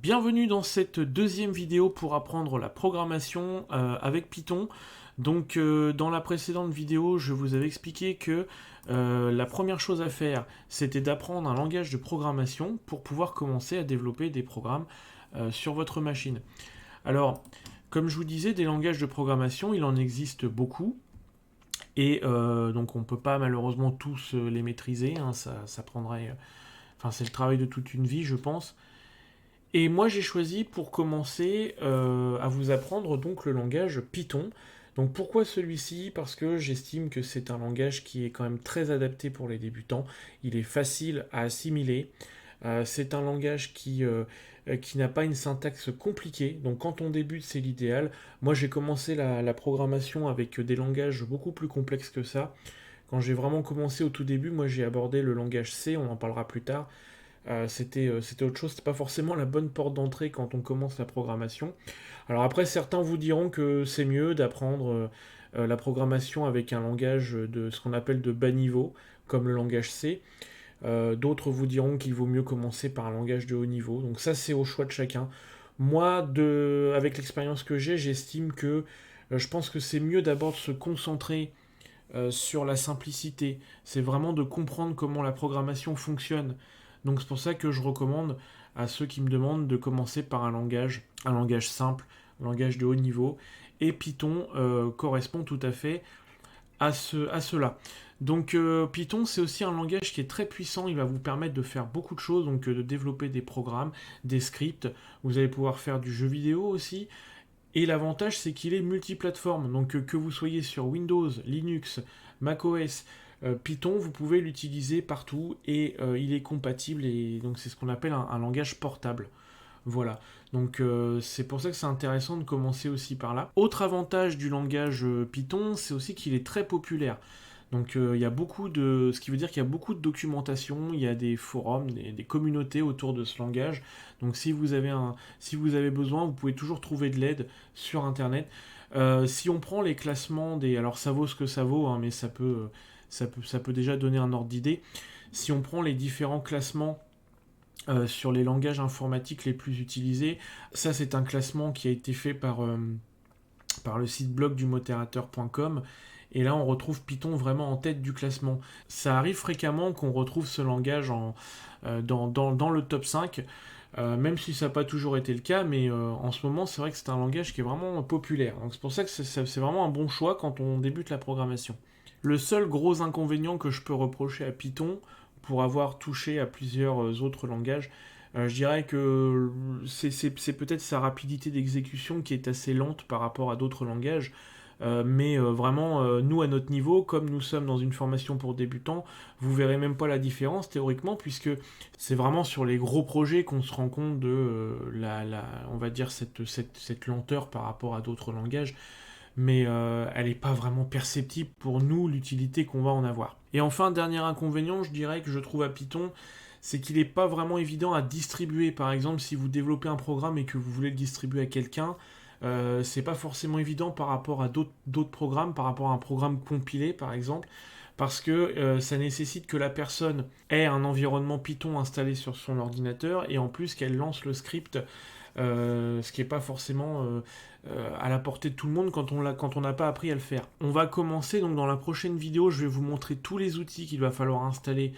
Bienvenue dans cette deuxième vidéo pour apprendre la programmation avec Python. Donc dans la précédente vidéo, je vous avais expliqué que la première chose à faire, c'était d'apprendre un langage de programmation pour pouvoir commencer à développer des programmes sur votre machine. Alors, comme je vous disais, des langages de programmation, il en existe beaucoup. Et donc on ne peut pas malheureusement tous les maîtriser, hein, ça prendrait... Enfin, c'est le travail de toute une vie, je pense. Et moi, j'ai choisi pour commencer à vous apprendre donc le langage Python. Donc pourquoi celui-ci? Parce que j'estime que c'est un langage qui est quand même très adapté pour les débutants. Il est facile à assimiler. C'est un langage qui n'a pas une syntaxe compliquée. Donc quand on débute, c'est l'idéal. Moi, j'ai commencé la programmation avec des langages beaucoup plus complexes que ça. Quand j'ai vraiment commencé au tout début, moi j'ai abordé le langage C, on en parlera plus tard. C'était autre chose, c'était pas forcément la bonne porte d'entrée quand on commence la programmation. Alors après, certains vous diront que c'est mieux d'apprendre la programmation avec un langage de ce qu'on appelle de bas niveau, comme le langage C. D'autres vous diront qu'il vaut mieux commencer par un langage de haut niveau. Donc ça, c'est au choix de chacun. Moi, avec l'expérience que j'ai, j'estime que je pense que c'est mieux d'abord de se concentrer sur la simplicité. C'est vraiment de comprendre comment la programmation fonctionne. Donc c'est pour ça que je recommande à ceux qui me demandent de commencer par un langage simple, un langage de haut niveau. Et Python correspond tout à fait à cela. Donc Python, c'est aussi un langage qui est très puissant, il va vous permettre de faire beaucoup de choses, donc de développer des programmes, des scripts, vous allez pouvoir faire du jeu vidéo aussi, et l'avantage c'est qu'il est multiplateforme, donc que vous soyez sur Windows, Linux, macOS, Python, vous pouvez l'utiliser partout, et il est compatible, et donc c'est ce qu'on appelle un langage portable. Voilà, donc c'est pour ça que c'est intéressant de commencer aussi par là. Autre avantage du langage Python, c'est aussi qu'il est très populaire. Donc il y a beaucoup de... Ce qui veut dire qu'il y a beaucoup de documentation, il y a des forums, des communautés autour de ce langage. Donc si vous avez besoin, vous pouvez toujours trouver de l'aide sur Internet. Si on prend les classements des... Alors ça vaut ce que ça vaut, hein, mais ça peut déjà donner un ordre d'idée. Si on prend les différents classements sur les langages informatiques les plus utilisés. Ça, c'est un classement qui a été fait par le site blog du modérateur.com. Et là, on retrouve Python vraiment en tête du classement. Ça arrive fréquemment qu'on retrouve ce langage dans le top 5, même si ça n'a pas toujours été le cas, mais en ce moment, c'est vrai que c'est un langage qui est vraiment populaire. Donc c'est pour ça que c'est vraiment un bon choix quand on débute la programmation. Le seul gros inconvénient que je peux reprocher à Python, pour avoir touché à plusieurs autres langages, je dirais que c'est peut-être sa rapidité d'exécution qui est assez lente par rapport à d'autres langages. Mais vraiment, nous à notre niveau, comme nous sommes dans une formation pour débutants, vous verrez même pas la différence théoriquement, puisque c'est vraiment sur les gros projets qu'on se rend compte de on va dire cette lenteur par rapport à d'autres langages. Mais elle n'est pas vraiment perceptible pour nous, l'utilité qu'on va en avoir. Et enfin, dernier inconvénient, je dirais que je trouve à Python, c'est qu'il n'est pas vraiment évident à distribuer. Par exemple, si vous développez un programme et que vous voulez le distribuer à quelqu'un, c'est pas forcément évident par rapport à d'autres programmes, par rapport à un programme compilé par exemple, parce que ça nécessite que la personne ait un environnement Python installé sur son ordinateur et en plus qu'elle lance le script, ce qui n'est pas forcément à la portée de tout le monde quand on n'a pas appris à le faire. On va commencer donc dans la prochaine vidéo, je vais vous montrer tous les outils qu'il va falloir installer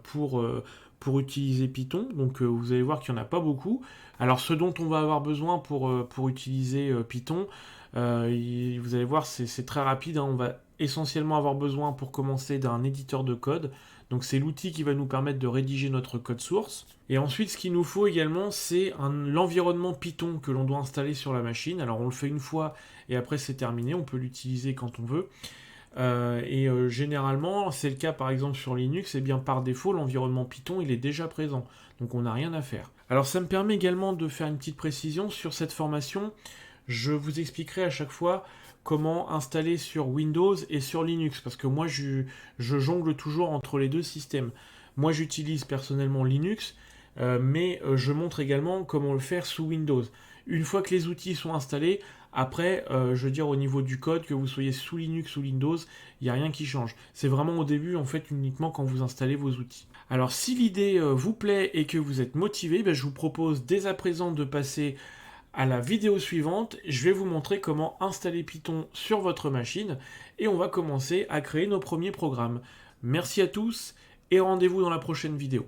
pour utiliser Python. Donc vous allez voir qu'il n'y en a pas beaucoup. Alors ce dont on va avoir besoin pour utiliser Python, vous allez voir c'est très rapide, hein. On va essentiellement avoir besoin pour commencer d'un éditeur de code. Donc c'est l'outil qui va nous permettre de rédiger notre code source. Et ensuite ce qu'il nous faut également c'est l'environnement Python que l'on doit installer sur la machine. Alors on le fait une fois et après c'est terminé, on peut l'utiliser quand on veut. Généralement, c'est le cas par exemple sur Linux, et bien par défaut l'environnement Python il est déjà présent, donc on n'a rien à faire. Alors ça me permet également de faire une petite précision sur cette formation. Je vous expliquerai à chaque fois comment installer sur Windows et sur Linux, parce que moi je jongle toujours entre les deux systèmes. Moi j'utilise personnellement Linux, mais je montre également comment le faire sous Windows. Une fois que les outils sont installés, Après, je veux dire, au niveau du code, que vous soyez sous Linux ou Windows, il n'y a rien qui change. C'est vraiment au début, en fait, uniquement quand vous installez vos outils. Alors, si l'idée vous plaît et que vous êtes motivé, ben, je vous propose dès à présent de passer à la vidéo suivante. Je vais vous montrer comment installer Python sur votre machine et on va commencer à créer nos premiers programmes. Merci à tous et rendez-vous dans la prochaine vidéo.